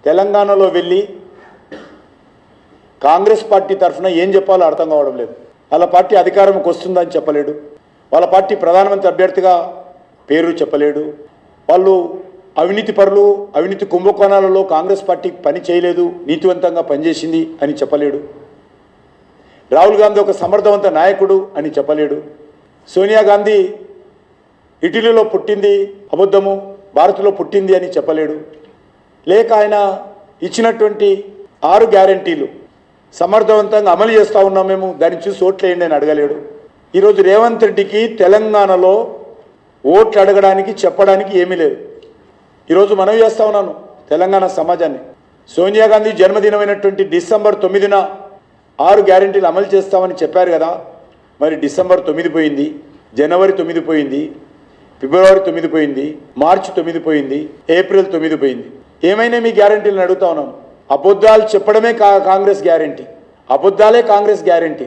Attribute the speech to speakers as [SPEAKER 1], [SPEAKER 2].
[SPEAKER 1] తెలంగాణలో వెళ్ళి కాంగ్రెస్ పార్టీ తరఫున ఏం చెప్పాలో అర్థం కావడం లేదు. వాళ్ళ పార్టీ అధికారంకి వస్తుందని చెప్పలేడు, వాళ్ళ పార్టీ ప్రధానమంత్రి అభ్యర్థిగా పేరు చెప్పలేడు, వాళ్ళు అవినీతి పరులు, అవినీతి కుంభకోణాలలో కాంగ్రెస్ పార్టీ పని చేయలేదు, నీతివంతంగా పనిచేసింది అని చెప్పలేడు, రాహుల్ గాంధీ ఒక సమర్థవంత నాయకుడు అని చెప్పలేడు, సోనియా గాంధీ ఇటలీలో పుట్టింది అబద్ధము, భారత్లో పుట్టింది అని చెప్పలేడు, లేక ఆయన ఇచ్చినటువంటి 6 గ్యారంటీలు సమర్థవంతంగా అమలు చేస్తూ ఉన్నాం మేము, దాన్ని చూసి ఓట్లేయండి అని అడగలేడు. ఈరోజు రేవంత్ రెడ్డికి తెలంగాణలో ఓట్లు అడగడానికి చెప్పడానికి ఏమీ లేదు. ఈరోజు మనవి చేస్తూ ఉన్నాను తెలంగాణ సమాజాన్ని, సోనియా గాంధీ జన్మదినమైనటువంటి డిసెంబర్ 9న 6 గ్యారంటీలు అమలు చేస్తామని చెప్పారు కదా, మరి డిసెంబర్ 9 పోయింది, జనవరి 9 పోయింది, ఫిబ్రవరి 9 పోయింది, మార్చి 9 పోయింది, ఏప్రిల్ 9 పోయింది. ఏమైనా మీ గ్యారంటీలను అడుగుతా ఉన్నాను. అబద్ధాలు చెప్పడమే కాంగ్రెస్ గ్యారంటీ, అబద్ధాలే కాంగ్రెస్ గ్యారంటీ.